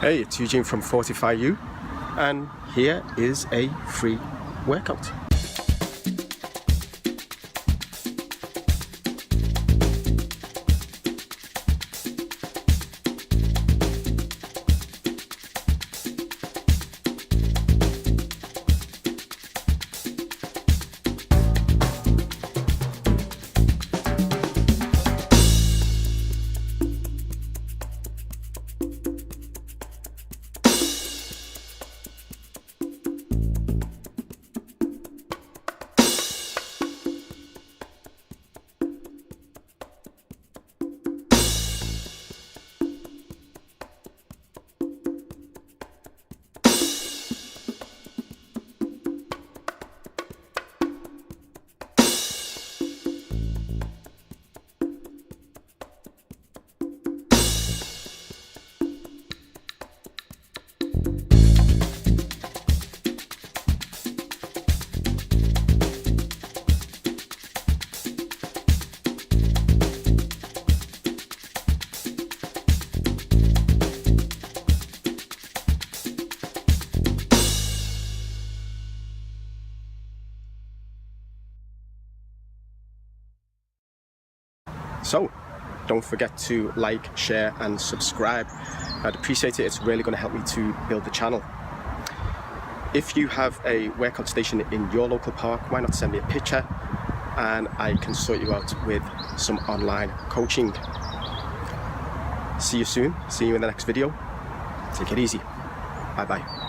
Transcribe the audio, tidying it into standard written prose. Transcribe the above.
Hey, it's Eugene from Fortify You, and here is a free workout. So, don't forget to like, share and subscribe. I'd appreciate it. It's really going to help me to build the channel. If you have a workout station in your local park, why not send me a picture and I can sort you out with some online coaching. See you soon. See you in the next video. Take it easy. Bye bye.